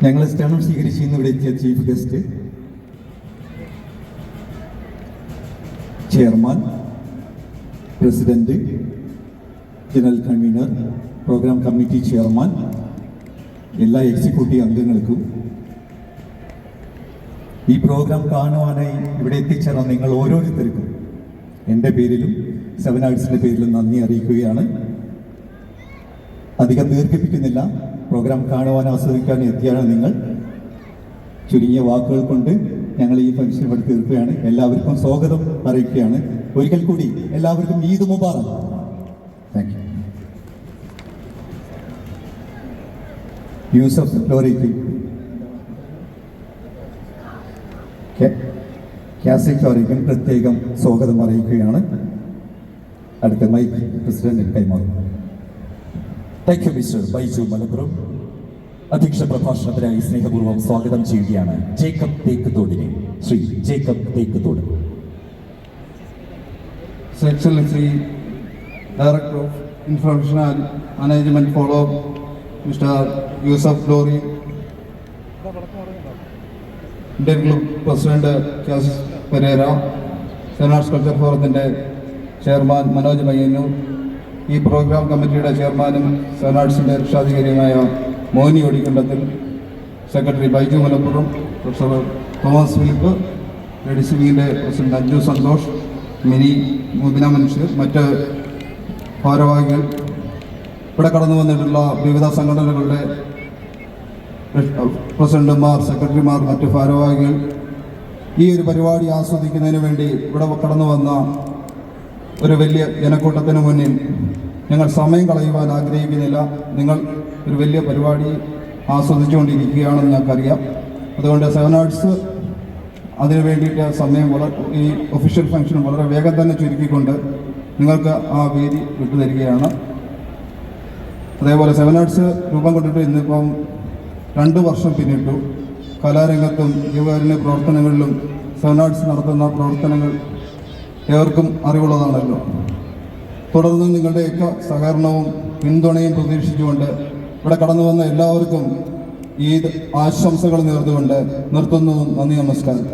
ഞങ്ങൾ ക്ഷണം സ്വീകരിച്ച് ഇന്ന് ഇവിടെ എത്തിയ chief guest chairman, president, general convener, programme committee chairman, എല്ലാ എക്സിക്യൂട്ടീവ് അംഗങ്ങൾക്കും ഈ പ്രോഗ്രാം കാണുവാനായി ഇവിടെ എത്തിച്ചേർന്ന നിങ്ങൾ ഓരോരുത്തർക്കും എൻ്റെ പേരിലും സെവൻ ആർട്സിൻ്റെ പേരിലും നന്ദി അറിയിക്കുകയാണ്. അധികം ദീർഘിപ്പിക്കുന്നില്ല. പ്രോഗ്രാം കാണുവാൻ ആസ്വദിക്കാൻ എത്തിയാണ് നിങ്ങൾ. ചുരുങ്ങിയ വാക്കുകൾ കൊണ്ട് ഞങ്ങൾ ഈ ഫംഗ്ഷൻ ഇവിടെ തീർക്കുകയാണ്. എല്ലാവർക്കും സ്വാഗതം അറിയിക്കുകയാണ്. ഒരിക്കൽ കൂടി എല്ലാവർക്കും ഈദ് മുബാറക്. Thank you. യൂസഫ് ലോറിക്ക് കാസിക് ലോറിക്കും പ്രത്യേകം സ്വാഗതം അറിയിക്കുകയാണ്. അടുത്ത മൈക്ക് പ്രസിഡന്റിന് കൈമാറും. Thank you Mr Baiju Malappuram. അധ്യക്ഷ പ്രഭാഷണത്തിനായി സ്നേഹപൂർവ്വം സ്വാഗതം ചെയ്യുകയാണ് ജേക്കബ് തേക്കുതോടിനെ. Shri Jacob Thekkuthode. Excellency director of information and management follow Mr Yusuf Lori, Indian club president Casis Pereira, seven arts culture ഫോറത്തിൻ്റെ ചെയർമാൻ മനോജ് മയ്യന്നൂർ, ഈ പ്രോഗ്രാം കമ്മിറ്റിയുടെ ചെയർമാനും സെവൻ ആർട്സിൻ്റെ രക്ഷാധികാരിയുമായ Moni Odikkandathil, secretary Baiju Malappuram, professor Thomas Philip, ladies വിങ്ങിൻ്റെ പ്രസിഡന്റ് അഞ്ജു സന്തോഷ്, മിനി മുബിന മനുഷ്യർ, മറ്റ് ഭാരവാഹികൾ, ഇവിടെ കടന്നു വന്നിട്ടുള്ള വിവിധ സംഘടനകളുടെ പ്രസിഡന്റുമാർ, സെക്രട്ടറിമാർ, മറ്റ് ഭാരവാഹികൾ, ഈ ഒരു പരിപാടി ആസ്വദിക്കുന്നതിന് വേണ്ടി ഇവിടെ കടന്നു വന്ന ഒരു വലിയ ജനക്കൂട്ടത്തിന് മുന്നിൽ ഞങ്ങൾ സമയം കളയുവാൻ ആഗ്രഹിക്കുന്നില്ല. നിങ്ങൾ ഒരു വലിയ പരിപാടി ആസ്വദിച്ചുകൊണ്ടിരിക്കുകയാണെന്ന് ഞങ്ങൾക്കറിയാം. അതുകൊണ്ട് സെവൻ ആർട്സ് അതിനു വേണ്ടിയിട്ട് സമയം ഈ ഒഫീഷ്യൽ ഫംഗ്ഷൻ വളരെ വേഗം തന്നെ ചുരുക്കിക്കൊണ്ട് നിങ്ങൾക്ക് ആ വേദി വിട്ടുതരികയാണ്. അതേപോലെ സെവൻ ആർട്സ് രൂപം കൊണ്ടിട്ട് ഇന്നിപ്പം 2 വർഷം പിന്നിട്ടു. കലാരംഗത്തും ജീവകാരുണ്യ പ്രവർത്തനങ്ങളിലും സെവൻ ആർട്സ് നടത്തുന്ന പ്രവർത്തനങ്ങൾ ഏവർക്കും അറിവുള്ളതാണല്ലോ. തുടർന്ന് നിങ്ങളുടെയൊക്കെ സഹകരണവും പിന്തുണയും പ്രതീക്ഷിച്ചുകൊണ്ട് ഇവിടെ കടന്നു വന്ന എല്ലാവർക്കും ഈദ് ആശംസകൾ നേർന്നുകൊണ്ട് നിർത്തുന്നു. നന്ദി, നമസ്കാരം.